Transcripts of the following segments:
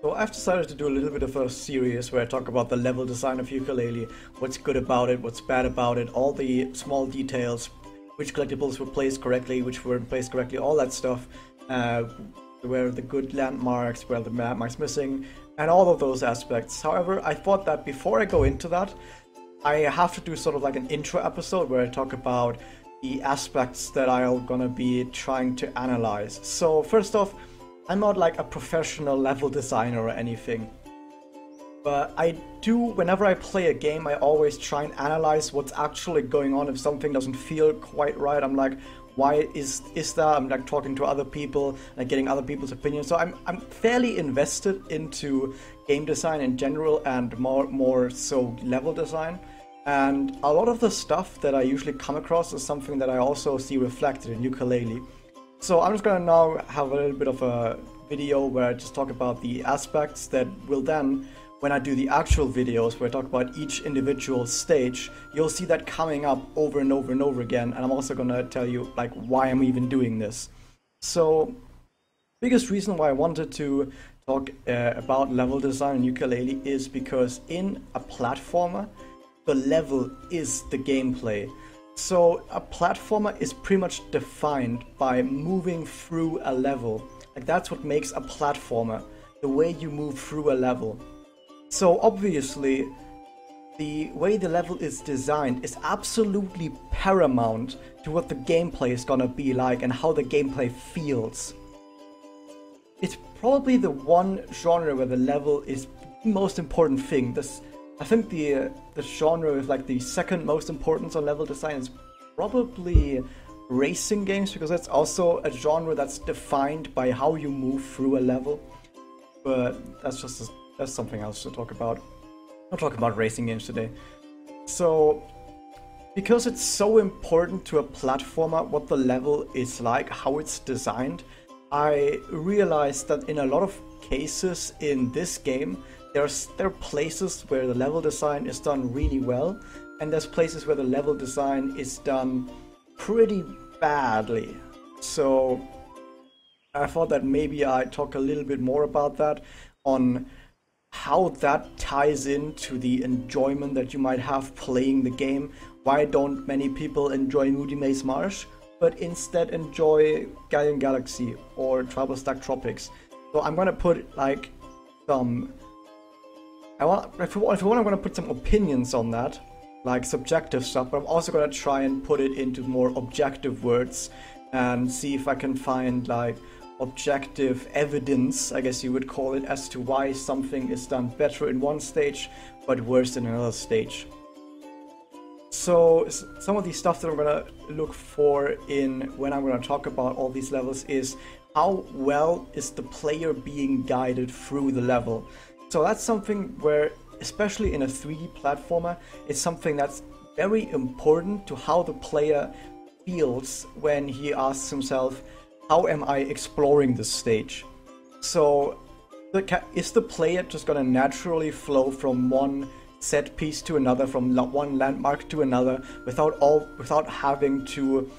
So I've decided to do a little bit of a series where I talk about the level design of Yooka-Laylee, what's good about it, what's bad about it, all the small details, which collectibles were placed correctly, which weren't placed correctly, all that stuff, where the good landmarks, where the landmarks missing, and all of those aspects. However, I thought that before I go into that, I have to do sort of like an intro episode where I talk about the aspects that I'm gonna be trying to analyze. So first off, I'm not like a professional level designer or anything, but I do, whenever I play a game, I always try and analyze what's actually going on. If something doesn't feel quite right, I'm like, why is that? I'm like talking to other people, like getting other people's opinions. So I'm fairly invested into game design in general, and more so level design. And a lot of the stuff that I usually come across is something that I also see reflected in Yooka-Laylee. So I'm just gonna now have a little bit of a video where I just talk about the aspects that will then, when I do the actual videos where I talk about each individual stage, you'll see that coming up over and over and over again. And I'm also gonna tell you like why I'm even doing this. So, biggest reason why I wanted to talk about level design in Yooka-Laylee is because in a platformer, the level is the gameplay. So a platformer is pretty much defined by moving through a level. Like that's what makes a platformer, the way you move through a level. So obviously, the way the level is designed is absolutely paramount to what the gameplay is gonna be like and how the gameplay feels. It's probably the one genre where the level is the most important thing. I think the genre with like the second most importance on level design is probably racing games, because that's also a genre that's defined by how you move through a level. But that's something else to talk about. I'll talk about racing games today. So, because it's so important to a platformer what the level is like, how it's designed, I realized that in a lot of cases in this game, there are places where the level design is done really well, and there's places where the level design is done pretty badly. So I thought that maybe I'd talk a little bit more about that, on how that ties into the enjoyment that you might have playing the game. Why don't many people enjoy Moody Maze Marsh, but instead enjoy Galleon Galaxy or Tribal Stack Tropics? So I'm gonna put like some... if you want, I'm going to put some opinions on that, like subjective stuff, but I'm also going to try and put it into more objective words and see if I can find like objective evidence, I guess you would call it, as to why something is done better in one stage but worse in another stage. So some of the stuff that I'm going to look for when I'm going to talk about all these levels is how well is the player being guided through the level. So that's something where, especially in a 3D platformer, it's something that's very important to how the player feels when he asks himself, how am I exploring this stage? So is the player just gonna naturally flow from one set piece to another, from one landmark to another, without having to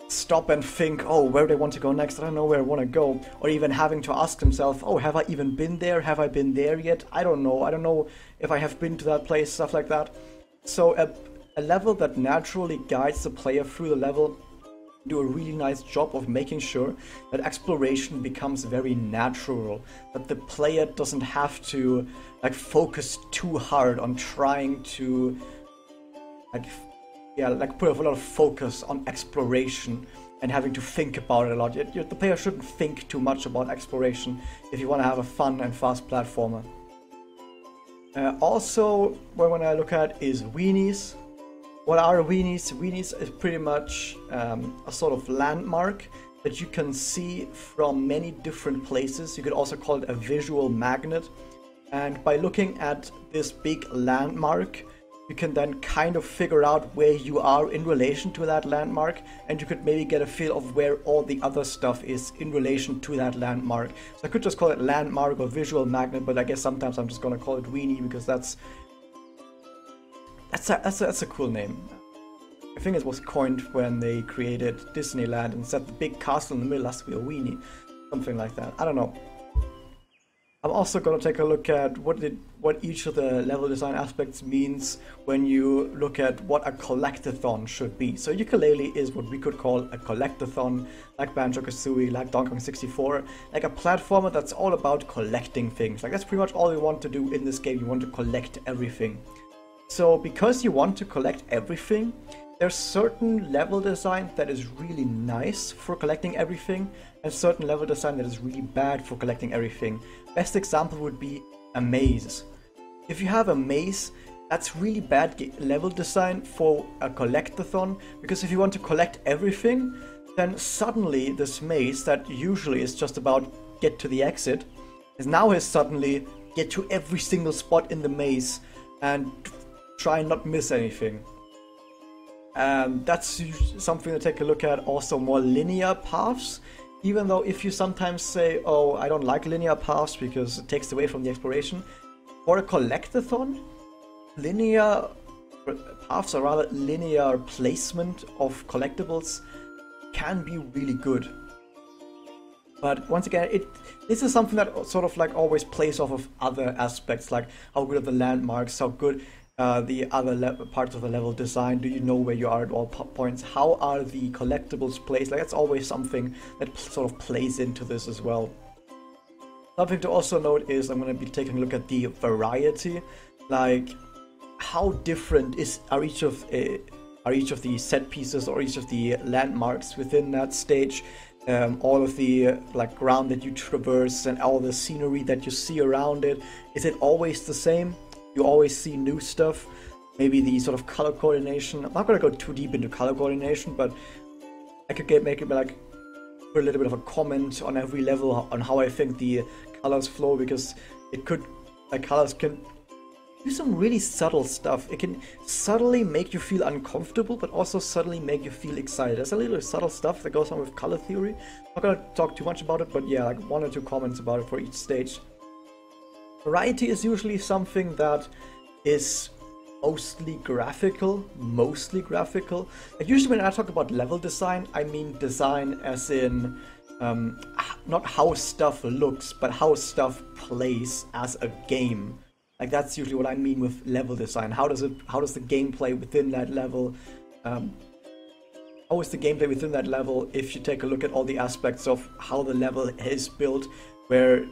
stop and think, oh, where do I want to go next? I don't know where I want to go. Or even having to ask himself, oh, have I even been there? Have I been there yet? I don't know if I have been to that place, stuff like that. So a level that naturally guides the player through the level do a really nice job of making sure that exploration becomes very natural, that the player doesn't have to like focus too hard on trying to put a lot of focus on exploration and having to think about it a lot. The player shouldn't think too much about exploration if you want to have a fun and fast platformer. Also, what I look at is weenies. What are weenies? Weenies is pretty much a sort of landmark that you can see from many different places. You could also call it a visual magnet. And by looking at this big landmark, you can then kind of figure out where you are in relation to that landmark, and you could maybe get a feel of where all the other stuff is in relation to that landmark. So I could just call it landmark or visual magnet, but I guess sometimes I'm just gonna call it weenie because that's a cool name. I think it was coined when they created Disneyland and said the big castle in the middle has to be a weenie, something like that. I don't know. I'm also going to take a look at what each of the level design aspects means when you look at what a collectathon should be. So Yooka-Laylee is what we could call a collectathon, like Banjo-Kazooie, like Donkey Kong 64, like a platformer that's all about collecting things. Like that's pretty much all you want to do in this game. You want to collect everything. So because you want to collect everything, there's certain level design that is really nice for collecting everything, and certain level design that is really bad for collecting everything. Best example would be a maze. If you have a maze, that's really bad level design for a collectathon, because if you want to collect everything, then suddenly this maze that usually is just about get to the exit, is now has suddenly get to every single spot in the maze and try and not miss anything. And that's something to take a look at. Also more linear paths, even though if you sometimes say, oh, I don't like linear paths because it takes away from the exploration, for a collectathon, linear paths, or rather linear placement of collectibles, can be really good. But once again, this is something that sort of like always plays off of other aspects, like how good are the landmarks, how good the other parts of the level design, do you know where you are at all points, how are the collectibles placed. Like that's always something that sort of plays into this as well. Something to also note is I'm going to be taking a look at the variety, like how different are each of the set pieces or each of the landmarks within that stage. All of the like ground that you traverse and all the scenery that you see around it, is it always the same? You always see new stuff. Maybe the sort of color coordination. I'm not going to go too deep into color coordination, but I could make it like put a little bit of a comment on every level on how I think the colors flow, because it could, like, colors can do some really subtle stuff. It can subtly make you feel uncomfortable, but also subtly make you feel excited. There's a little subtle stuff that goes on with color theory. I'm not going to talk too much about it, but yeah, like 1 or 2 comments about it for each stage. Variety is usually something that is mostly graphical. Like usually when I talk about level design, I mean design as in not how stuff looks, but how stuff plays as a game. Like that's usually what I mean with level design. How does the gameplay within that level? How is the gameplay within that level? If you take a look at all the aspects of how the level is built, where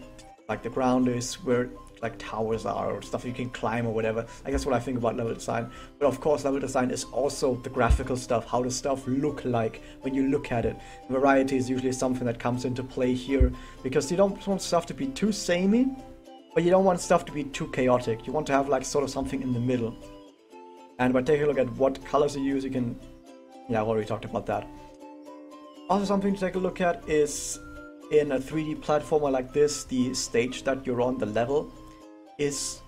like the ground is, where like towers are, or stuff you can climb or whatever. Like that's what I think about level design. But of course, level design is also the graphical stuff. How does stuff look like when you look at it? Variety is usually something that comes into play here, because you don't want stuff to be too samey, but you don't want stuff to be too chaotic. You want to have like sort of something in the middle. And by taking a look at what colors you use, you can, yeah, I've already talked about that. Also something to take a look at is, in a 3D platformer like this, the stage that you're on, the level, is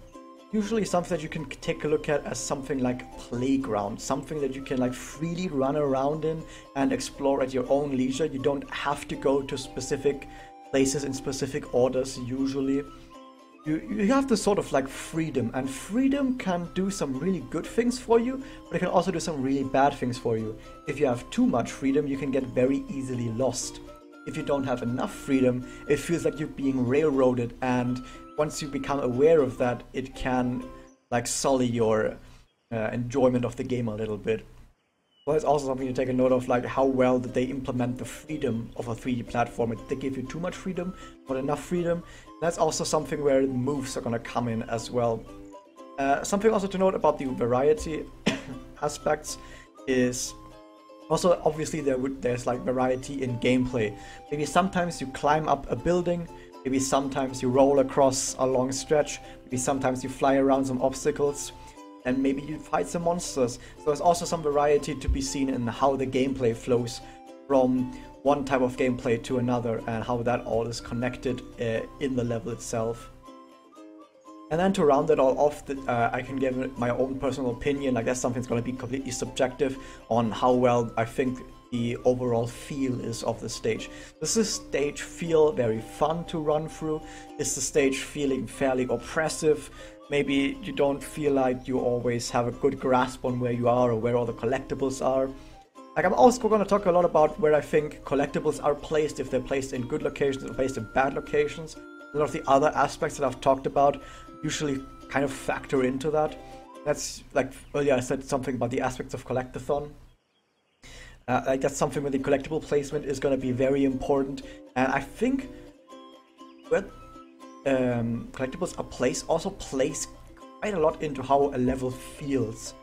usually something that you can take a look at as something like playground, something that you can like freely run around in and explore at your own leisure. You don't have to go to specific places in specific orders usually. You have this sort of like freedom, and freedom can do some really good things for you, but it can also do some really bad things for you. If you have too much freedom, you can get very easily lost. If you don't have enough freedom, it feels like you're being railroaded, and once you become aware of that, it can like sully your enjoyment of the game a little bit. Well, it's also something to take a note of, like how well did they implement the freedom of a 3D platform. Did they give you too much freedom, not enough freedom? That's also something where the moves are going to come in as well. Something also to note about the variety aspects is also obviously there's like variety in gameplay. Maybe sometimes you climb up a building, maybe sometimes you roll across a long stretch, maybe sometimes you fly around some obstacles, and maybe you fight some monsters. So there's also some variety to be seen in how the gameplay flows from one type of gameplay to another, and how that all is connected in the level itself. And then to round it all off, I can give my own personal opinion. Like that's something that's going to be completely subjective on how well I think the overall feel is of the stage. Does this stage feel very fun to run through? Is the stage feeling fairly oppressive? Maybe you don't feel like you always have a good grasp on where you are or where all the collectibles are. Like I'm also going to talk a lot about where I think collectibles are placed, if they're placed in good locations or placed in bad locations. a lot of the other aspects that I've talked about usually kind of factor into that. That's like earlier I said something about the aspects of collectathon. Like that's something where the collectible placement is going to be very important, and I think when collectibles are placed also plays quite a lot into how a level feels.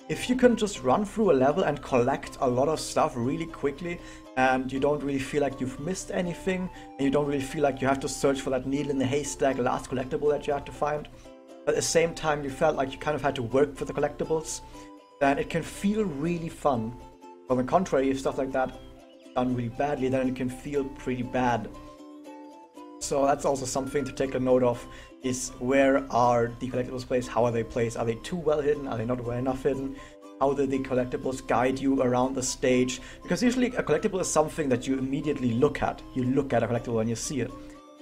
If you can just run through a level and collect a lot of stuff really quickly, and you don't really feel like you've missed anything, and you don't really feel like you have to search for that needle in the haystack last collectible that you have to find, but at the same time you felt like you kind of had to work for the collectibles, then it can feel really fun. On the contrary, if stuff like that is done really badly, then it can feel pretty bad. So that's also something to take a note of, is where are the collectibles placed, how are they placed, are they too well hidden, are they not well enough hidden, how do the collectibles guide you around the stage, because usually a collectible is something that you immediately look at. You look at a collectible and you see it,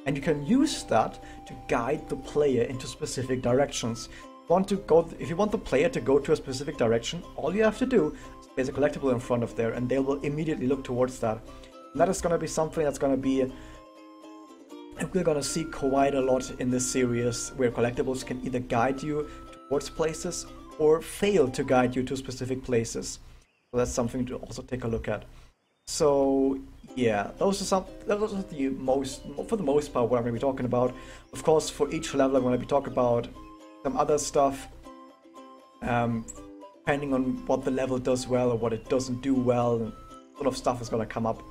and you can use that to guide the player into specific directions. If you want the player to go to a specific direction, all you have to do is place a collectible in front of there, and they will immediately look towards that. And that is going to be something that's going to be, we're going to see quite a lot in this series, where collectibles can either guide you towards places or fail to guide you to specific places. So that's something to also take a look at. So yeah, those are the most, for the most part, what I'm going to be talking about. Of course, for each level I'm going to be talking about some other stuff, depending on what the level does well or what it doesn't do well, and sort of stuff is going to come up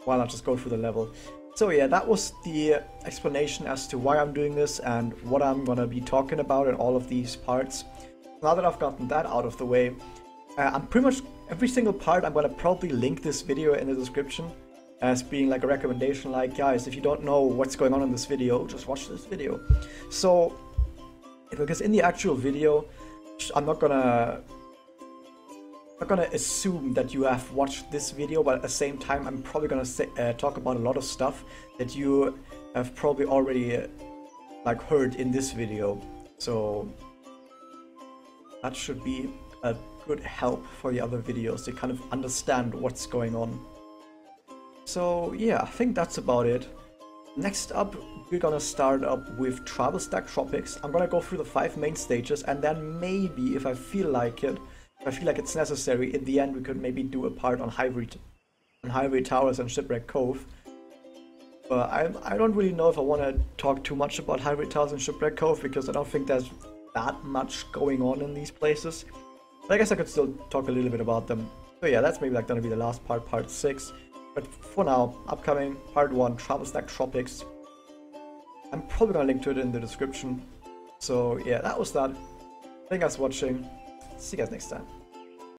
while I just go through the level. So yeah, that was the explanation as to why I'm doing this and what I'm going to be talking about in all of these parts. Now that I've gotten that out of the way, I'm pretty much every single part I'm going to probably link this video in the description as being like a recommendation, like, guys, if you don't know what's going on in this video, just watch this video. So because in the actual video, I'm not gonna assume that you have watched this video, but at the same time I'm probably gonna talk about a lot of stuff that you have probably already like heard in this video. So that should be a good help for the other videos to kind of understand what's going on. So yeah, I think that's about it. Next up, we're gonna start up with Travel Stack Tropics. I'm gonna go through the 5 main stages, and then maybe, if I feel like it, if I feel like it's necessary, in the end we could maybe do a part on Highway Towers and Shipwreck Cove. But I don't really know if I want to talk too much about Highway Towers and Shipwreck Cove, because I don't think there's that much going on in these places. But I guess I could still talk a little bit about them. So yeah, that's maybe like gonna be the last part, part 6. But for now, upcoming part 1, Travel Stack Tropics. I'm probably gonna link to it in the description. So yeah, that was that. Thank you guys for watching. See you guys next time.